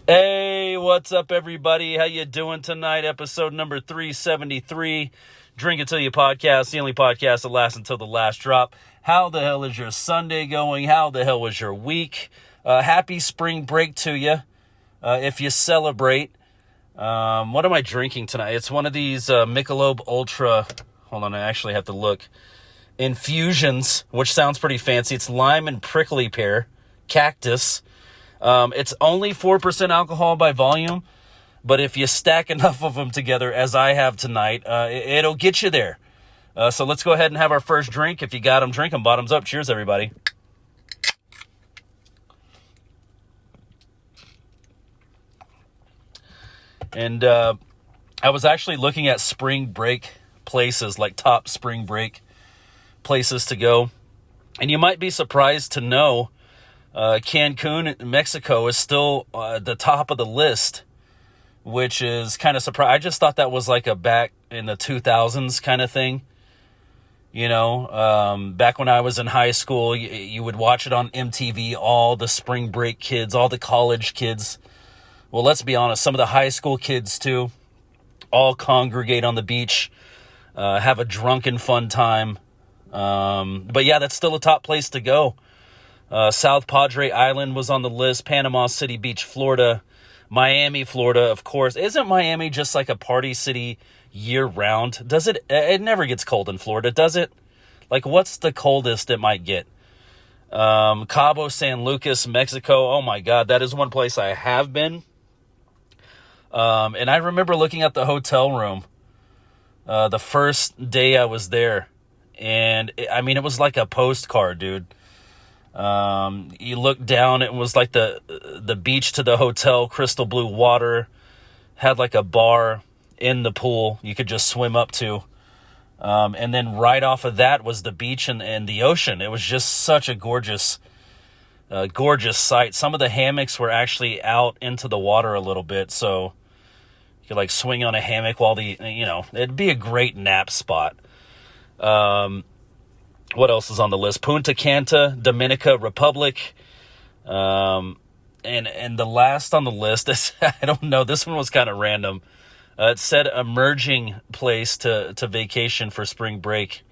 Hey, what's up, everybody? How you doing tonight? Episode number 373, Drink It Till You podcast, the only podcast that lasts until the last drop. How the hell is your Sunday going? How the hell was your week? Happy spring break to you, if you celebrate. What am I drinking tonight? It's one of these Michelob Ultra, hold on, I actually have to look, infusions, which sounds pretty fancy. It's lime and prickly pear, cactus. It's only 4% alcohol by volume, but if you stack enough of them together, as I have tonight, it'll get you there. So let's go ahead and have our first drink. If you got them, drink them. Bottoms up. Cheers, everybody. And I was actually looking at spring break places, like top spring break places to go. And you might be surprised to know Cancun, Mexico is still the top of the list, which is kind of surprising. I just thought that was like a back in the 2000s kind of thing. You know, back when I was in high school, you would watch it on MTV, all the spring break kids, all the college kids. Well, let's be honest, some of the high school kids too, all congregate on the beach, have a drunken fun time. But yeah, that's still a top place to go. South Padre Island was on the list, Panama City Beach, Florida, Miami, Florida, of course. Isn't Miami just like a party city year-round? Does it? It never gets cold in Florida, does it? Like, what's the coldest it might get? Cabo San Lucas, Mexico. Oh, my God, that is one place I have been. And I remember looking at the hotel room the first day I was there. And, it was like a postcard, dude. You look down, it was like the beach to the hotel, crystal blue water, had like a bar in the pool you could just swim up to. And then right off of that was the beach and the ocean. It was just such a gorgeous sight. Some of the hammocks were actually out into the water a little bit, so you could like swing on a hammock while it'd be a great nap spot. What else is on the list? Punta Cana, Dominican Republic. And the last on the list is, I don't know, this one was kind of random. It said emerging place to vacation for spring break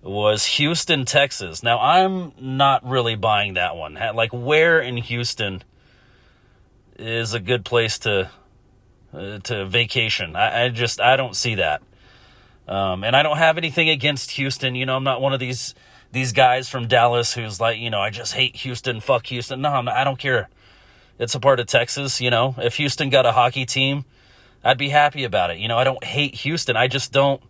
was Houston, Texas. Now, I'm not really buying that one. Like, where in Houston is a good place to vacation? I don't see that. And I don't have anything against Houston. You know, I'm not one of these guys from Dallas who's like, I just hate Houston. Fuck Houston. No, I don't care. It's a part of Texas. If Houston got a hockey team, I'd be happy about it. I don't hate Houston. I just don't.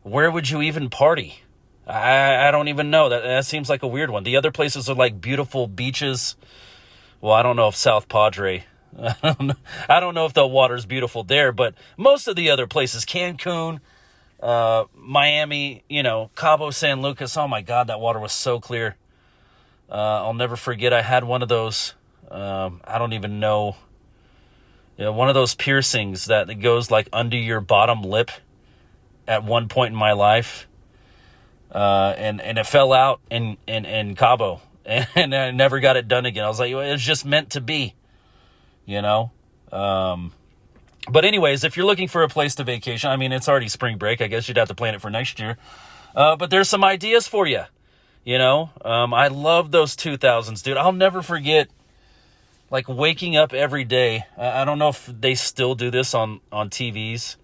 Where would you even party? I don't even know. That seems like a weird one. The other places are like beautiful beaches. Well, I don't know if South Padre. I don't know if the water's beautiful there, but most of the other places, Cancun, Miami, Cabo San Lucas. Oh my God, that water was so clear. I'll never forget. I had one of those, I don't even know, one of those piercings that goes like under your bottom lip at one point in my life. And it fell out in Cabo and I never got it done again. I was like, it's just meant to be, But anyways, if you're looking for a place to vacation, it's already spring break. I guess you'd have to plan it for next year. But there's some ideas for you. I love those 2000s, dude. I'll never forget, like, waking up every day. I don't know if they still do this on TVs.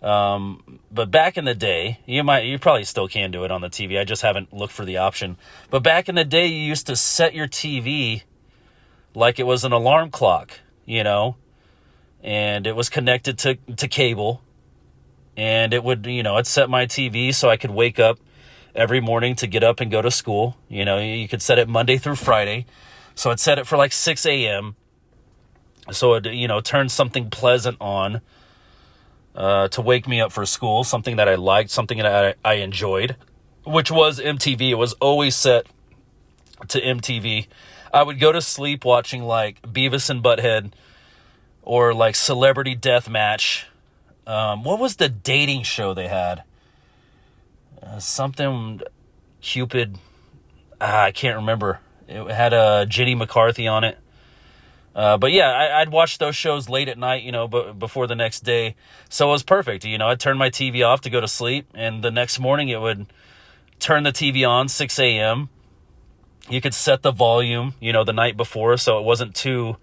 But back in the day, you probably still can do it on the TV. I just haven't looked for the option. But back in the day, you used to set your TV like it was an alarm clock, and it was connected to cable, and it would, it set my TV so I could wake up every morning to get up and go to school. You could set it Monday through Friday, so I'd set it for like 6 a.m. so it turned something pleasant on to wake me up for school, something that I liked, something that I enjoyed, which was MTV. It was always set to MTV. I would go to sleep watching like Beavis and Butthead, or like Celebrity Deathmatch. What was the dating show they had? Something Cupid. I can't remember. It had Jenny McCarthy on it. But yeah, I'd watch those shows late at night, but before the next day. So it was perfect. I'd turn my TV off to go to sleep, and the next morning it would turn the TV on, 6 a.m. You could set the volume, the night before, so it wasn't too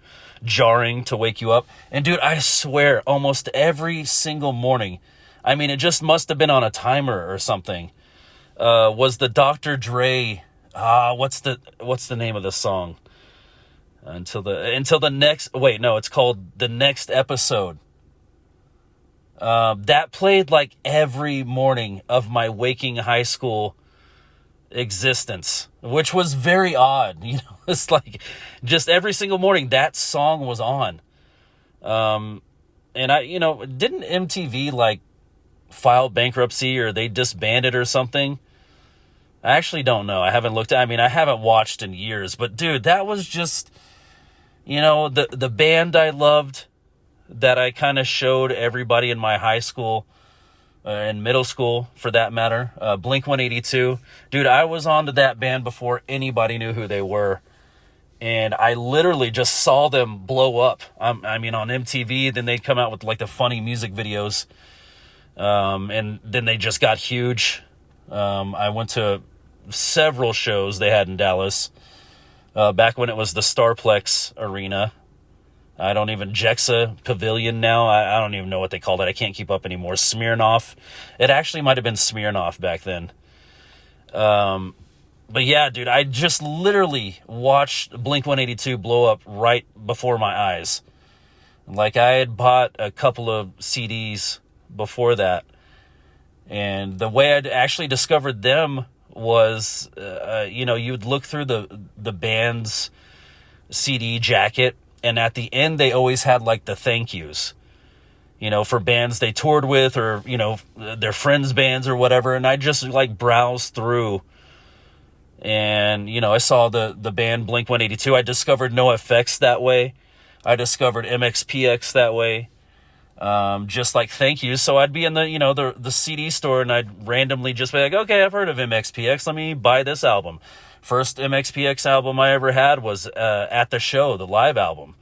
jarring to wake you up. And dude, I swear, almost every single morning, I mean, it just must have been on a timer or something, was the Dr. Dre, what's the name of the song? Until the next, wait, no, it's called The Next Episode. That played like every morning of my waking high school existence, which was very odd. It's like just every single morning that song was on. And didn't MTV like file bankruptcy, or they disbanded or something? I actually don't know. I haven't I haven't watched in years, but dude, that was just, the band I loved, that I kind of showed everybody in my high school and middle school, for that matter, Blink-182. Dude, I was onto that band before anybody knew who they were. And I literally just saw them blow up. On MTV, then they'd come out with like the funny music videos. And then they just got huge. I went to several shows they had in Dallas. Back when it was the Starplex Arena. Jexa Pavilion now. I don't even know what they called it. I can't keep up anymore. Smirnoff. It actually might have been Smirnoff back then. But yeah, dude, I just literally watched Blink-182 blow up right before my eyes. Like, I had bought a couple of CDs before that. And the way I'd actually discovered them was, you'd look through the band's CD jacket, and at the end they always had like the thank yous, for bands they toured with, or, their friends' bands or whatever. And I just like browsed through, and, I saw the band Blink-182. I discovered NoFX that way. I discovered MXPX that way. Just like thank you. So I'd be in the CD store, and I'd randomly just be like, okay, I've heard of MXPX. Let me buy this album. First MXPX album I ever had was At the Show, the live album.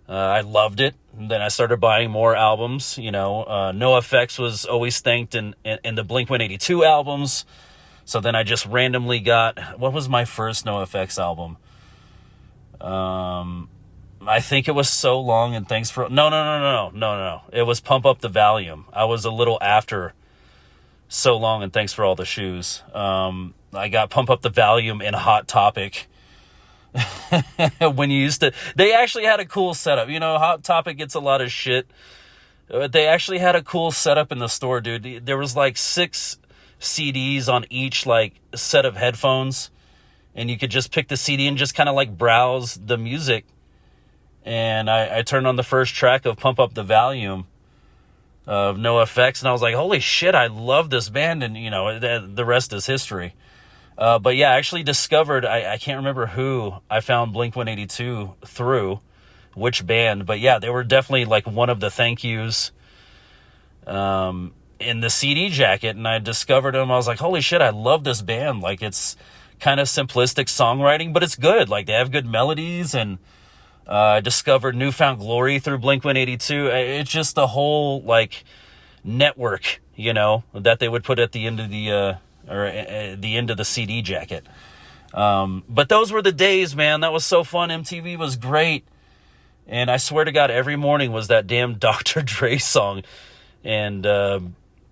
I loved it. And then I started buying more albums. NoFX was always thanked in the Blink-182 albums. So then I just randomly got, what was my first NoFX album? I think it was So Long and Thanks for... No. It was Pump Up the Volume. I was a little after So Long and Thanks for All the Shoes. I got Pump Up the Volume in Hot Topic. When you used to... They actually had a cool setup. Hot Topic gets a lot of shit. They actually had a cool setup in the store, dude. There was like 6 CDs on each like set of headphones. And you could just pick the CD and just kind of like browse the music. And I turned on the first track of Pump Up the Volume of NoFX, and I was like, holy shit, I love this band. And, the rest is history. But yeah, I actually discovered, I can't remember who I found Blink-182 through, which band. But yeah, they were definitely like one of the thank yous in the CD jacket. And I discovered them. I was like, holy shit, I love this band. Like, it's kind of simplistic songwriting, but it's good. Like, they have good melodies. And I discovered New Found Glory through Blink-182. It's just the whole like network, that they would put at the end of the end of the CD jacket. But those were the days, man. That was so fun. MTV was great. And I swear to God, every morning was that damn Dr. Dre song. And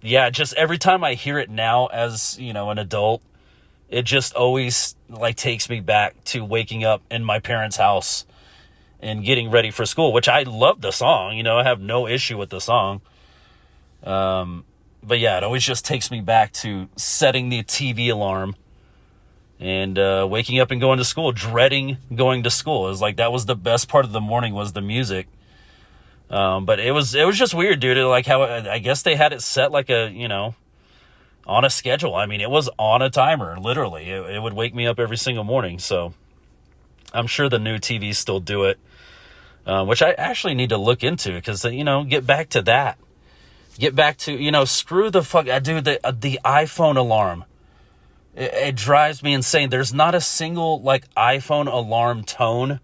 yeah, just every time I hear it now as, an adult, it just always like takes me back to waking up in my parents' house and getting ready for school, which I love the song. I have no issue with the song. But yeah, it always just takes me back to setting the TV alarm and waking up and going to school, dreading going to school. It was like, that was the best part of the morning, was the music. But it was just weird, dude. Like how, I guess they had it set like on a schedule. I mean, it was on a timer, literally. It would wake me up every single morning. So I'm sure the new TVs still do it. Which I actually need to look into, because, get back to that. Get back to, screw the fuck, dude, the iPhone alarm. It drives me insane. There's not a single, like, iPhone alarm tone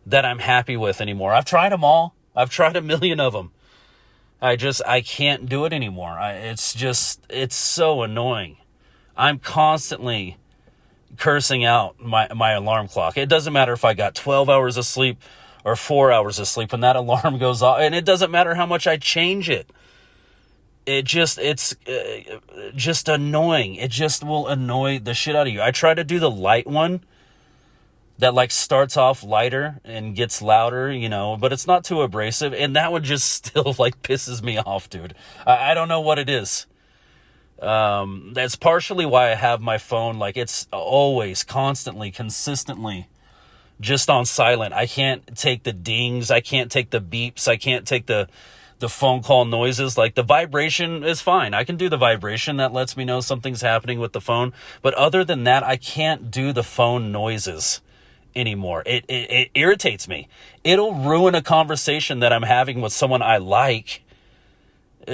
that I'm happy with anymore. I've tried them all. I've tried a million of them. I can't do it anymore. It's so annoying. I'm constantly cursing out my alarm clock. It doesn't matter if I got 12 hours of sleep or 4 hours of sleep when that alarm goes off. And it doesn't matter how much I change it. It's just annoying. It just will annoy the shit out of you. I try to do the light one that like starts off lighter and gets louder, but it's not too abrasive. And that one just still like pisses me off, dude. I don't know what it is. That's partially why I have my phone. Like it's always constantly, consistently just on silent. I can't take the dings. I can't take the beeps. I can't take the phone call noises. Like the vibration is fine. I can do the vibration. That lets me know something's happening with the phone. But other than that, I can't do the phone noises anymore. It irritates me. It'll ruin a conversation that I'm having with someone I like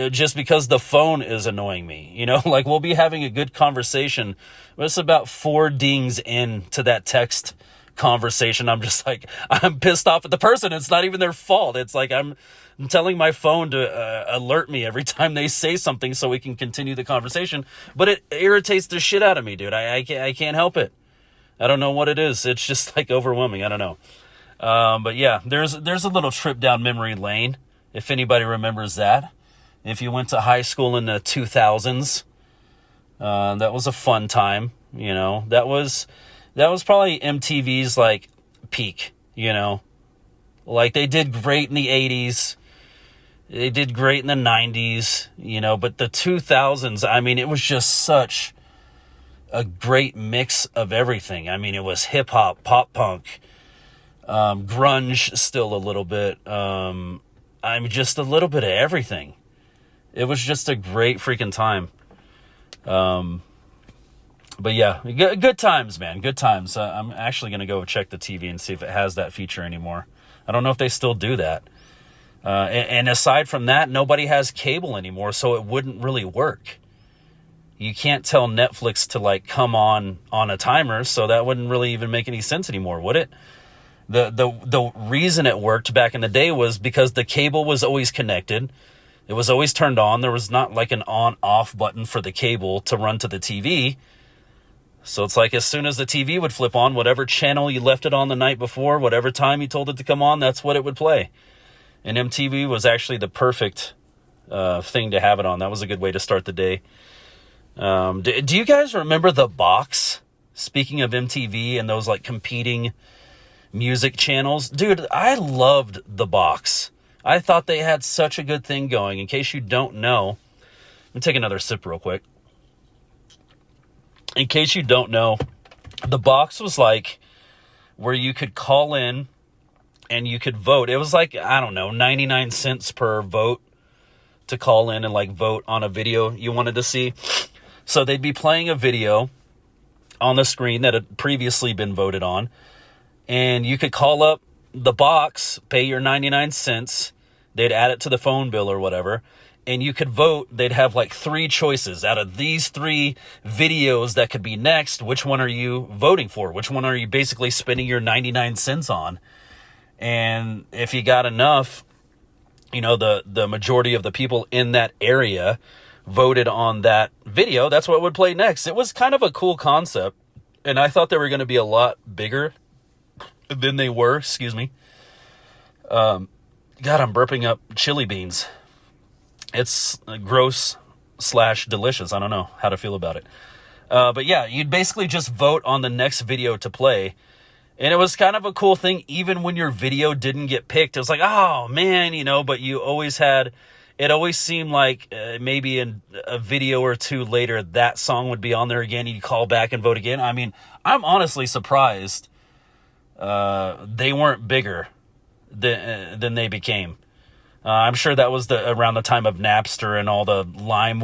just because the phone is annoying me. Like we'll be having a good conversation, but it's about 4 dings into that text conversation. I'm just like, I'm pissed off at the person. It's not even their fault. It's like I'm telling my phone to alert me every time they say something so we can continue the conversation. But it irritates the shit out of me, dude. I can't help it. I don't know what it is. It's just like overwhelming. I don't know. But yeah, there's a little trip down memory lane, if anybody remembers that. If you went to high school in the 2000s, that was a fun time. That was probably MTV's like peak. Like they did great in the 80s. They did great in the 90s, but the 2000s, I mean, it was just such a great mix of everything. I mean, it was hip hop, pop punk, grunge still a little bit. Just a little bit of everything. It was just a great freaking time. But yeah, good times, man. Good times. I'm actually going to go check the TV and see if it has that feature anymore. I don't know if they still do that. And aside from that, nobody has cable anymore, so it wouldn't really work. You can't tell Netflix to like come on a timer, so that wouldn't really even make any sense anymore, would it? The reason it worked back in the day was because the cable was always connected. It was always turned on. There was not like an on-off button for the cable to run to the TV. So it's like as soon as the TV would flip on, whatever channel you left it on the night before, whatever time you told it to come on, that's what it would play. And MTV was actually the perfect thing to have it on. That was a good way to start the day. Do you guys remember The Box? Speaking of MTV and those like competing music channels. Dude, I loved The Box. I thought they had such a good thing going. In case you don't know, let me take another sip real quick. In case you don't know, The Box was like where you could call in and you could vote. It was like, I don't know, 99 cents per vote to call in and like vote on a video you wanted to see. So they'd be playing a video on the screen that had previously been voted on. And you could call up The Box, pay your 99 cents. They'd add it to the phone bill or whatever. And you could vote. They'd have like 3 choices out of these 3 videos that could be next. Which one are you voting for? Which one are you basically spending your 99 cents on? And if you got enough, the majority of the people in that area voted on that video, that's what would play next. It was kind of a cool concept. And I thought they were going to be a lot bigger than they were. Excuse me. God, I'm burping up chili beans. It's gross / delicious. I don't know how to feel about it. But yeah, you'd basically just vote on the next video to play. And it was kind of a cool thing, even when your video didn't get picked. It was like, oh, man, but you always had, it always seemed like maybe in a video or 2 later, that song would be on there again. You'd call back and vote again. I mean, I'm honestly surprised they weren't bigger than they became. I'm sure that was around the time of Napster and all the LimeWire